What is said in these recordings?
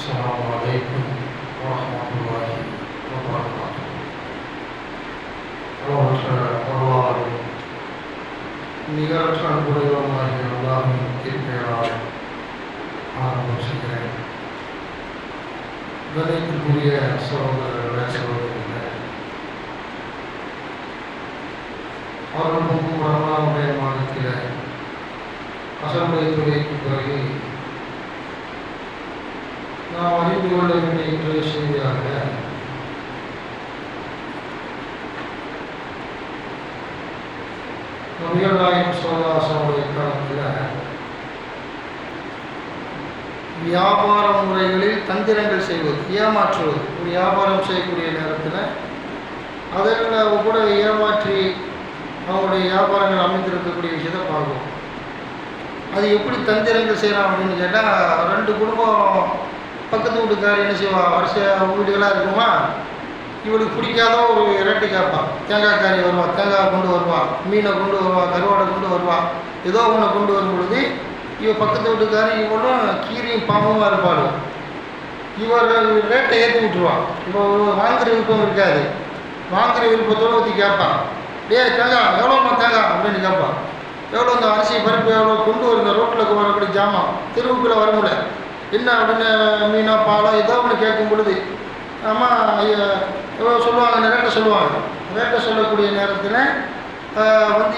السلام عليكم ورحمة الله وبركاته. வரலாறு நிகரற்ற அன்புடையவமாகிய அல்லாஹ்வின் திருப்பெயரால் ஆரம்பம் செய்கிறேன். கணித்திற்குரிய சகோதரர்களே, சகோதரிகளே, அவர்களுக்கும் ரமலானுடைய மாதத்தில் அசலுடைய துறைக்கு பிறகு நாம் அறிந்து கொள்ள வேண்டிய இன்றைய செய்தியாக நபிகள் நாயகம் ஸல்லல்லாஹு அலைஹி வஸல்லம் காலத்தில் வியாபார முறைகளில் தந்திரங்கள் செய்வது, ஏமாற்றுவது. ஒரு வியாபாரம் செய்யக்கூடிய நேரத்தில் அதில் கூட ஏமாற்றி அவங்களுடைய வியாபாரங்கள் அமைந்திருக்கக்கூடிய விஷயத்தை பார்ப்போம். அது எப்படி தந்திரங்கள் செய்யலாம் அப்படின்னு கேட்டால், ரெண்டு குடும்பம் பக்கத்து வீட்டுக்காரர் என்ன செய்வா, வருஷ வீடுகளாக இருக்குமா, இவளுக்கு பிடிக்காத ஒரு ரேட்டு கேட்பான். தேங்காய் காரி வருவா, தேங்காய் கொண்டு வருவா, மீனை கொண்டு வருவா, கருவாடை கொண்டு வருவா, ஏதோ ஒன்று கொண்டு வரும் பொழுது இவன் பக்கத்து வீட்டுக்காரர் இவளும் கீரியும் பாம்பமாக இருப்பாள். இவர் ரேட்டை ஏற்றி விட்டுருவான். இப்போ வாங்குகிற விருப்பம் இருக்காது. வாங்குகிற விருப்பத்தோடு ஊற்றி கேட்பான், தேங்காய் எவ்வளோம்மா தேங்காய் அப்படின்னு கேட்பான். எவ்வளோ இந்த அரிசி பருப்பு எவ்வளோ கொண்டு வருங்க, ரோட்டில் வரக்கூடிய ஜாமான் தெருவுக்குள்ளே வர முடியல, என்ன அப்படின்னு மீனோ பாலோ ஏதோ ஒன்று கேட்கும் பொழுது அம்மா எவ்வளோ சொல்லுவாங்க, ரேட்டை சொல்லுவாங்க. ரேட்டை சொல்லக்கூடிய நேரத்தில்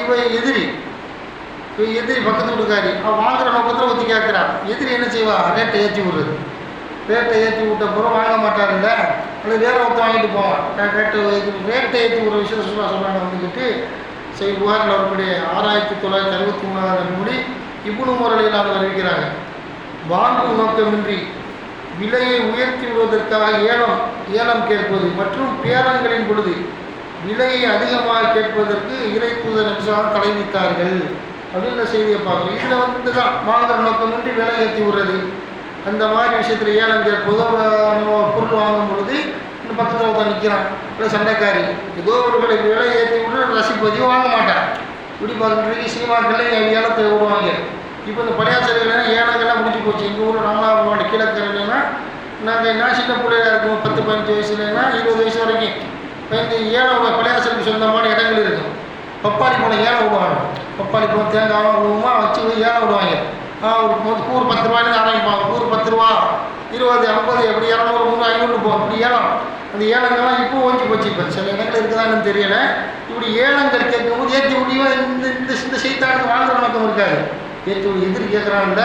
இவன் எதிரி பக்கத்து வீட்டுக்காரி அவன் வாங்குகிற நோக்கத்தில் ஊற்றி கேட்குறான். எதிரி என்ன செய்வா, ரேட்டை ஏற்றி விடுறது. ரேட்டை ஏற்றி விட்ட பிறகு வாங்க மாட்டாருல்ல, அது வேற ஒருத்தர் வாங்கிட்டு போவான். ரேட்டை ஏற்றி விடுற விஷயத்தை சொல்கிறாங்க. வந்துக்கிட்டு புகாரில் வரக்கூடிய 6963 படி இப்னு முரளியில் அறிவிக்கிறாங்க, வாங்கும் நோக்கமின்றி விலையை உயர்த்தி விடுவதற்காக ஏலம் கேட்பது மற்றும் பேரங்களின் பொழுது விலையை அதிகமாக கேட்பதற்கு இறை தூதர் நபியாக தடை விதித்தார்கள் அப்படின்ற செய்தியை பார்க்கணும். இதில் தான் வாங்குகிற நோக்கமின்றி விலை ஏற்றி விடுறது, அந்த மாதிரி விஷயத்தில் ஏலம் கேட்பதோ, பொருள் வாங்கும் பொழுது இந்த பக்கத்தில் ஒருத்தர் நிற்கிறான், இல்லை சண்டைக்காரி ஏதோ ஒரு விலை ஏற்றி விட்டு ரசிப்பதியும் வாங்க மாட்டான். இப்படி பார்க்குறதுக்கு சினிமாக்கள்லேயும் ஏலத்தை விடுவாங்க. இப்போ இந்த படையாச்சல்கள் ஏலங்கள்லாம் முடிஞ்சு போச்சு. எங்கள் ஊரில் ராமநாதபுரம் கீழக்கரையிலன்னா நாங்கள் என்ன சின்ன பிள்ளையாக இருக்கும், 10-15 வயசுலன்னா 20 வயசு வரைக்கும் இந்த ஏலம் படையாச்சலுக்கு சொந்தமான இடங்கள் இருக்கும். பப்பாளி பழம் ஏலம் விடுவாங்க. பப்பாளி பழம் தேங்காய் விடுவோமா வச்சு ஏலம் விடுவாங்க. ஒரு கூறு 10 ரூபாயிலேருந்து ஆரம்பிப்பாங்க. கூறு 10 ரூபா, 20, 50, எப்படி 200, 300, 500 போகும். இப்படி ஏலம். அந்த ஏலங்கள்லாம் இப்போ ஓஞ்சி போச்சு. இப்போ சில இடங்கள் இருக்குதான்னு தெரியலை. இப்படி ஏலங்கள் கேட்கும்போது ஏற்றி முடியும். இந்த செய்தானுக்கு வாங்குற நோக்கம் இருக்காது. ஏற்றி விடு எதிரி கேட்குறான்ல,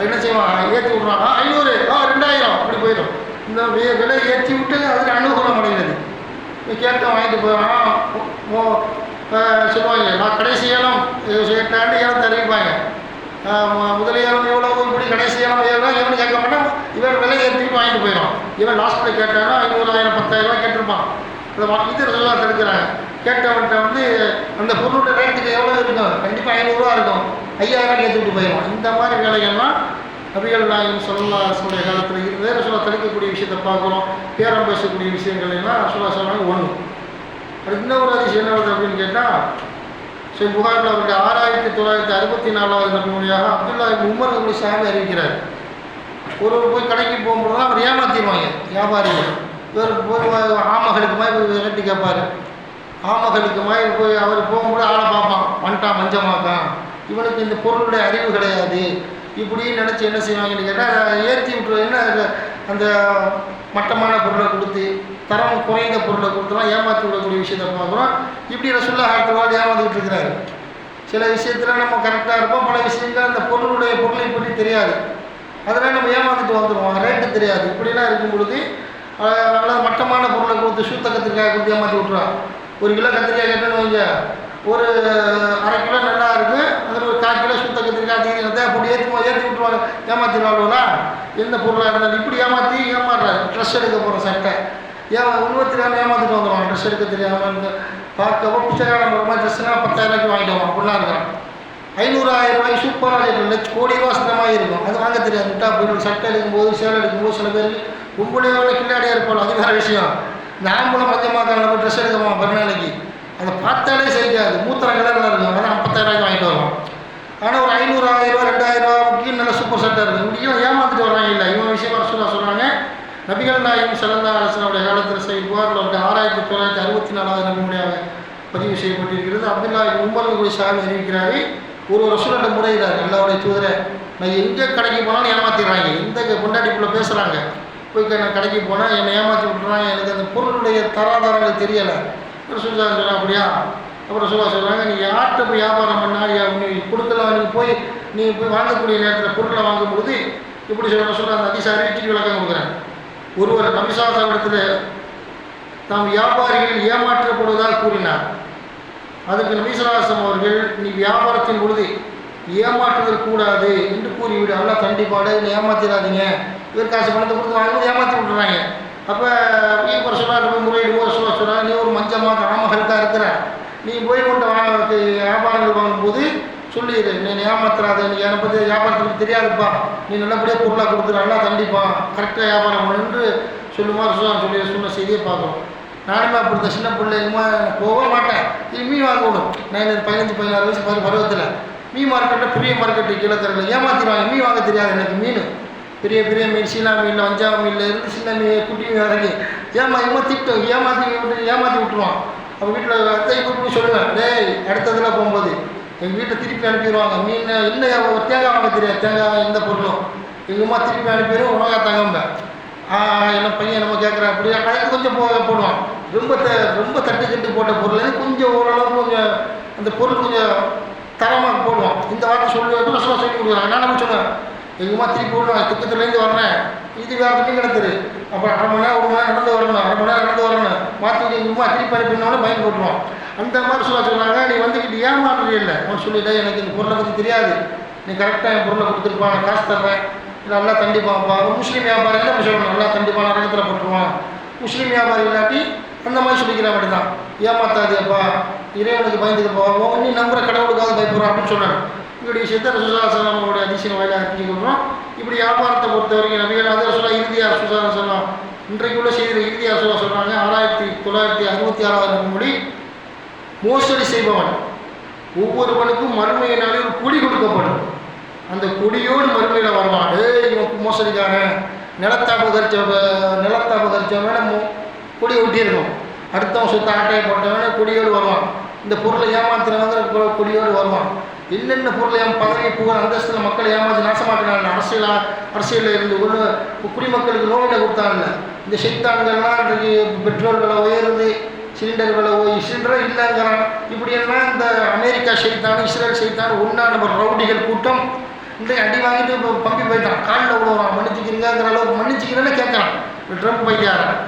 என்ன செய்வான், ஏற்றி விட்றான். 500, 2000 அப்படி போயிடும். இந்த விலை ஏற்றி விட்டு அதில் அனுகூலம் அடைகிறது. கேட்ட வாங்கிட்டு போயிடலாம் சொல்லுவாங்க. நான் கடைசி ஏலம் 8 ஆண்டு ஏலம் தெரிவிப்பாங்க. முதல் ஏலம் எவ்வளோ, இப்படி கடைசி ஏலம் எவனு கேட்க மாட்டான். இவன் விலை ஏற்றிட்டு வாங்கிட்டு போயிடும். இவன் லாஸ்ட்டில் கேட்டானா 500,000 10,000 கேட்டிருப்பான். இது எல்லாம் தடுக்கிறாங்க. கேட்டவன்கிட்ட அந்த பொருளுடைய ரேட்டுக்கு எவ்வளோ இருக்கும், கண்டிப்பாக 500 ரூபா இருக்கும், 5000 ஏற்றிவிட்டு போயிடும். இந்த மாதிரி வேலைகள்லாம் நபிகள் நாயகம் ஸல்லல்லாஹு அலைஹி வஸல்லம் காலத்தில் வேறு சொல்ல தடுக்கக்கூடிய விஷயத்தை பார்க்குறோம். பேரம் பேசக்கூடிய விஷயங்கள் எல்லாம் சொல்கிறாங்க. ஒன்று அது இன்னொரு அதிசயம் என்ன வருது அப்படின்னு கேட்டால், புகாரில் அவருடைய 6964 நபி மொழியாக அப்துல்லா இப்னு உமர் அவருடைய சாமி அறிவிக்கிறார். ஒருவர் போய் கடைக்கு போகும்போது தான் அவர் ஏமாற்றிடுவாங்க வியாபாரிகள். வேறு போய் ஆமகளுக்கு மாதிரி ரேட்டு கேட்பார். ஆமகளுக்கு மாதிரி போய் அவர் போகும்போது ஆளை பார்ப்பான், வந்துட்டான் மஞ்சமாக்கான், இவனுக்கு இந்த பொருளுடைய அறிவு கிடையாது, இப்படின்னு நினச்சி என்ன செய்வாங்கன்னு கேட்டால் ஏற்றி விட்டுருவாங்கன்னா அந்த மட்டமான பொருளை கொடுத்து தரம் குறைந்த பொருளை கொடுத்துலாம் ஏமாற்றி விடக்கூடிய விஷயத்தை பார்க்குறோம். இப்படி ரசூலுல்லாஹி ஆட்கள் ஏமாந்துக்கிட்டு இருக்கிறாரு. சில விஷயத்தில் நம்ம கரெக்டாக இருப்போம், பல விஷயங்கள் அந்த பொருளை பற்றி தெரியாது, அதனால் நம்ம ஏமாந்துட்டு வந்துடுவோம், ரேட்டு தெரியாது. இப்படிலாம் இருக்கும் பொழுது நல்லா மட்டமான பொருளை கொடுத்து சூத்த கத்திரிக்காய் கொடுத்து ஏமாற்றி விட்ருவான். 1 கிலோ கத்திரிக்காய் கேட்டேன்னு வைங்க, ஒரு 1/2 கிலோ நல்லா இருக்குது, அதில் ஒரு 1/4 கிலோ சுத்த கத்திரிக்காய் தீங்கிறத அப்படி ஏற்றி விட்டுருவாங்க, ஏமாற்றிடுவாங்களா. எந்த பொருளாக இருந்தாலும் இப்படி ஏமாறுறாரு. ட்ரெஸ் எடுக்க போகிற சட்டை உருவம் தெரியாமல் ஏமாற்றிட்டு வந்துடுவாங்க. ட்ரெஸ் எடுக்க தெரியாமல் பார்க்க புத்தகம் ஒரு மாதிரி ட்ரெஸ்னால் 10,000 வாங்கிட்டு வருவான். அப்படிலாம் இருக்கிறான். 500,000 ரூபாய்க்கு சூப்பராக இருக்கும், கோடி ரூபா சத்தமாக இருக்கும், அது வாங்க தெரியாது. முட்டா போய் சட்டை எடுக்கும்போது சேலை எடுக்கும்போது சில பேருக்கு உங்களுடைய கில்லாடியாக இருப்பாள், அது வேறு விஷயம். நாம்பளும் மஞ்சமாக்கான போய் ட்ரெஸ் எடுக்கமா பிறநாளைக்கு, அதை பார்த்தாலே செய்யாது, மூத்திரம் கலரில் இருக்கும், அதான் 50,000 வாங்கிட்டு வருவான். ஆனால் ஒரு 500,000 ரூபா 2,000 ரூபாய்க்கு நல்ல சூப்பர் சட்டை இருக்குது. இப்படியும் ஏமாற்றிட்டு வர்றாங்க. இல்லை இவன் விஷயமா சொல்கிறாங்க, நபிகள் நாயகம் ஸல்லல்லாஹு அலைஹி வஸல்லம் காலத்தில் புகாரில் 6964 நபிமுறையாக பதிவு செய்யப்பட்டிருக்கிறது. அப்துல்லா இப்னு உமர் சாமி அறிவிக்கிறாரு, ஒரு ரசூலுல்லாஹ் முறையிறார், அல்லாஹ்வுடைய தூதரை நான் எங்கே கடைக்கு போனாலும் ஏமாத்திடுறாங்க, எந்த பொண்டாட்டிக்குள்ளே பேசுகிறாங்க, போய் நான் கடைக்கு போனால் என்னை ஏமாற்றி விட்டுறாங்க, எனக்கு அந்த பொருளுடைய தராதரங்கள் தெரியலை. ரசூலுல்லாஹ் சொல்கிறாங்க அப்படியா? அப்புறம் சொல்கிறாங்க, நீ யார்கிட்ட போய் வியாபாரம் பண்ணால் நீ கொடுக்கலாம், நீ போய் வாங்கக்கூடிய நேரத்தில் பொருளை வாங்கும்பொழுது இப்படி சொல்ல அந்த அதிசய அறிவிச்சுட்டு விளக்கம் கொடுக்குறேன். ஒருவர் நபிசாசனத்தில் தாம் வியாபாரிகள் ஏமாற்றப்படுவதாக கூறினார். அதுக்கு நபிசலாசம் அவர்கள், நீ வியாபாரத்தின் பொழுது ஏமாற்றுதல் கூடாது என்று கூறிவிடு, அல்லாஹ் கண்டிப்பாடு என்னை ஏமாத்திடாதீங்க, இவர் காசு பணத்தை கொடுத்து வாங்கும்போது ஏமாற்றி விட்டுறாங்க. அப்போ இப்போ சொல்கிறாங்க முறையிடுவோம் சொல்கிறாங்க, நீ ஒரு மஞ்சமாக காமகருக்காக இருக்கிற, நீ போய் கொண்ட வியாபாரங்கள் வாங்கும்போது சொல்லிடு, நீ ஏமாத்துறாத, நீ என்னை பற்றி வியாபாரத்துக்கு தெரியாதுப்பா, நீ நல்லபடியாக பொருளாக கொடுக்குற, நல்லா கண்டிப்பாக கரெக்டாக வியாபாரம் பண்ணுன்னு சொல்லுமா சொன்ன செய்தியை பார்க்குறோம். நானுமே அப்படி சின்ன பிள்ளைங்கம்மா போக மாட்டேன், இது மீன் வாங்கணும். நான் 15-16 வயசு பருவத்தில் மீன் மார்க்கெட்டில் பெரிய மார்க்கெட்டு கிழக்கரில் ஏமாற்றிடுவாங்க, மீன் வாங்க தெரியாது எனக்கு. மீன் பெரிய பெரிய மீன், சீனா மீனில் வஞ்சா மீனில் இருந்து சின்ன மீன் குட்டி மீன் வரைக்கும் திட்டம் ஏமாற்றி விட்டுருவான். அப்போ வீட்டில் அத்தை கூப்பிட்டு சொல்லுவேன், டேய் அடுத்ததில் போகும்போது எங்கள் வீட்டில் திருப்பி அனுப்பிடுவாங்க, மீன் இன்னும் தேங்காய் வாங்க தெரியாது, தேங்காய் எந்த பொருளும் எங்கள் அம்மா திருப்பி அனுப்பிடும், உலகா தங்கம்பேன். என்ன பையன் நம்ம கேட்குறேன் அப்படியே கடைக்கு கொஞ்சம் போடுவான், ரொம்ப தட்டு போட்ட பொருள் கொஞ்சம் ஓரளவுக்கு கொஞ்சம் அந்த பொருள் கொஞ்சம் தரமாக போடுவான். இந்த வார்த்தை சொல்லி கொடுக்குறாங்க. நான் நம்ம சொல்லுவேன், எங்கள் அம்மா திருப்பி விடுவாங்க, துக்கத்துலேருந்து வரேன், இது வேறு கிடத்துரு, அப்புறம் 1/2 மணி நேரம் 1 மணி நேரம் நடந்து வரணும், 1/2 மணி நேரம் நடந்து வரணும், மாற்றி எங்கள் அம்மா திருப்பி அனுப்பினாலும் பயன் போட்டுருவான். அந்த மாதிரி சொன்னாங்க, நீ வந்துக்கிட்டு ஏமாறுறே இல்லை, அவன் சொல்லிவிட்டா எனக்கு இந்த பொருளை பற்றி தெரியாது, நீ கரெக்டாக என் பொருளை கொடுத்துருப்பான், நான் காசு தர்றேன், நல்லா கண்டிப்பாப்பா. முஸ்லீம் வியாபாரி தான் சொல்லணும், நல்லா கண்டிப்பாக நரகத்தில் போட்டுருவான். முஸ்லீம் வியாபாரி இல்லாட்டி அந்த மாதிரி சொல்லிக்கிற மாதிரி தான், ஏமாத்தாதேப்பா, இறைவனுக்கு பயந்துக்கப்பா, நீ நம்புகிற கடவுளுக்காக பயப்படுறான் அப்படின்னு சொன்னாங்க. இப்படி விஷயத்தை ரசூலுல்லாஹி அதிசயம் வாயிலாக தெரிஞ்சுக்கிறோம். இப்படி வியாபாரத்தை பொறுத்த வரைக்கும் நபிகள் அதை சொல்ல இறுதியாக ரசூலுல்லாஹி சொல்லலாம். இன்றைக்குள்ள செய்தியில் இறுதியாக சொல்கிறாங்க, 6966 மொழி, மோசடி செய்பவன் ஒவ்வொருவனுக்கும் மறுமையினாலே ஒரு கொடி கொடுக்கப்படும், அந்த கொடியோடு மறுமையில் வருவான். இவன் மோசடிக்காரன், நிலத்தாபகரிச்சவன கொடி ஒட்டியிருக்கும், அடுத்தவன் சுத்த ஆட்டையை போட்டவன கொடியோடு வருவான், இந்த பொருளை ஏமாத்துறவங்க கொடியோடு வருவான். என்னென்ன பொருளை பதவி புகழ் அந்தஸ்தில் மக்களை ஏமாற்றி நாசமாக்கினாங்க. அரசியலில் இருந்து குடிமக்களுக்கு நோயினை கொடுத்தாங்கல்ல, இந்த சைத்தான்கள்லாம் இன்றைக்கு பெட்ரோல் விலை உயருது, சிலிண்டர் விலை சிலிண்டரே இல்லைங்கிறான். இப்படியெல்லாம் இந்த அமெரிக்கா சைத்தான், இஸ்ரேல் சைத்தான் ஒன்றா நம்ம ரவுடிகள் கூட்டம் இன்றைக்கு அடி வாங்கிட்டு இப்போ பம்பி போயிட்டான், காலில் விடுவான், மன்னிச்சுக்கிறீங்கிற அளவுக்கு மன்னிச்சுக்கிறேன்னு கேட்குறான் ட்ரம்ப் பைக்காரன்.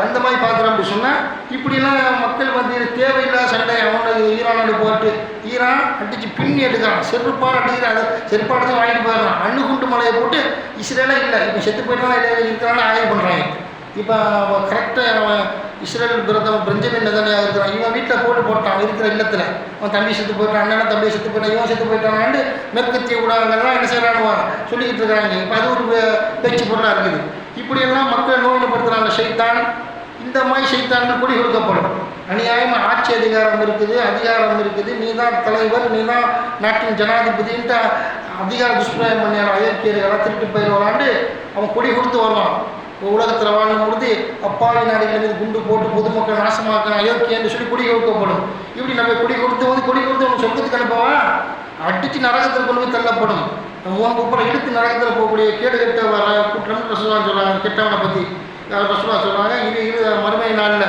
அந்த மாதிரி பார்க்குறோம் அப்படி சொன்னால், இப்படிலாம் மக்கள் மத்தியில் தேவையில்லாத சண்டை. அவனுக்கு ஈரானோடு போட்டு ஈரான் அடித்து பின்னி எடுக்கிறான், செருப்பாடு அடிக்கிறான், அதை செருப்பாடு வாங்கிட்டு போயிடறான். அணுகுண்டு மலையை போட்டு இஸ்ரேலே இல்லை, இப்போ செத்து போயிட்டாலும் இருக்கிறான்னு ஆய்வு பண்ணுறாங்க. இப்போ கரெக்டாக இஸ்ரேல் பிரதமர் பெஞ்சமின் நெதன்யாஹு இருக்கிறான், இவன் வீட்டில் போட்டான் இருக்கிற இல்லத்தில், அவன் தம்பி செத்து போயிட்டான், அண்ணன் தம்பி செத்து போயிட்டான், இவன் செத்து போயிட்டானான்னு மேற்கத்திய ஊடகங்கள்லாம் என்ன செய்யறானுவான் சொல்லிக்கிட்டு இருக்கிறாங்க. இப்போ அது ஒரு பேச்சு பொருளாக இருக்குது. இப்படியெல்லாம் மக்கள் நோய்படுத்துகிறாங்க சைத்தான். இந்த மாதிரி சைத்தான்கள் கொடி கொடுக்கப்படும். அநியாயமாக ஆட்சி அதிகாரம் இருக்குது, நீ தான் தலைவர், நீ தான் நாட்டின் ஜனாதிபதின்ட்டு அதிகார துஷ்பிரயோகம் பண்ணியான அயோக்கியர்களை திருட்டு போயிடுவான்னு அவன் கொடி கொடுத்து வருவான். உலகத்தில் வாழும் பொழுது அப்பாவி நாடுகள் மீது குண்டு போட்டு பொதுமக்கள் நாசமாக்கின அயோக்கியன்னு சொல்லி கொடி கொடுக்கப்படும். இப்படி நம்ம கொடி கொடுத்து அவன் சொந்தத்துக்கு அனுப்புவான், அடித்து நரகத்தில் கொண்டு போய் தள்ளப்படும். உப்புறம் இழுத்து நரகத்தில் போகக்கூடிய கேடு கெட்ட வர குற்றம் ரசூலுல்லாஹி சொல்கிறாங்க. கெட்டவனை பற்றி ரசூலுல்லாஹி சொல்கிறாங்க, இது மறுமை நாளில்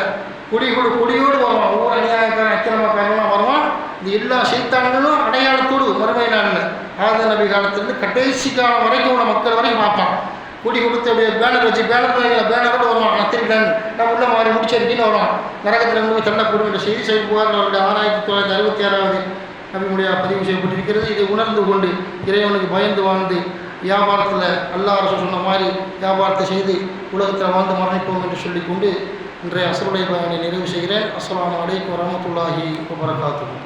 கொடியோடு வருவான், ஒவ்வொரு அநியாயக்காரன் அக்கிரமக்காரங்களாம் வருவான். இந்த எல்லா சைத்தான்களும் அடையாளத்தோடு மறுமை நாளில் ஆதம் நபி காலத்திலிருந்து கடைசி காலம் வரைக்கும் உள்ள மக்கள் வரைக்கும் பார்ப்பான். கொடி கொடுத்து அப்படியே பேனர் வச்சு பேனரோடு வருவான், நான் திருடன், நான் உள்ள மாறி முடிச்சிருக்கேன்னு வருவான். நரகத்தில் இருந்து போய் தள்ளக்கூடிய செய்தி புகாரில் 6966 நபிமுடைய பதிவு செய்யப்பட்டிருக்கிறது. இதை உணர்ந்து கொண்டு இறைவனுக்கு பயந்து வாழ்ந்து வியாபாரத்தில் அல்லாஹ் ரசூல் சொன்ன மாதிரி வியாபாரத்தை செய்து உலகத்தில் வாழ்ந்து மரணிப்போம் என்று சொல்லிக்கொண்டு இன்றைய அஸ்ருடைய பயனை நிறைவு செய்கிறேன். அஸ்ஸலாமு அலைக்கும் வரஹ்மத்துல்லாஹி வபரகாத்துஹு.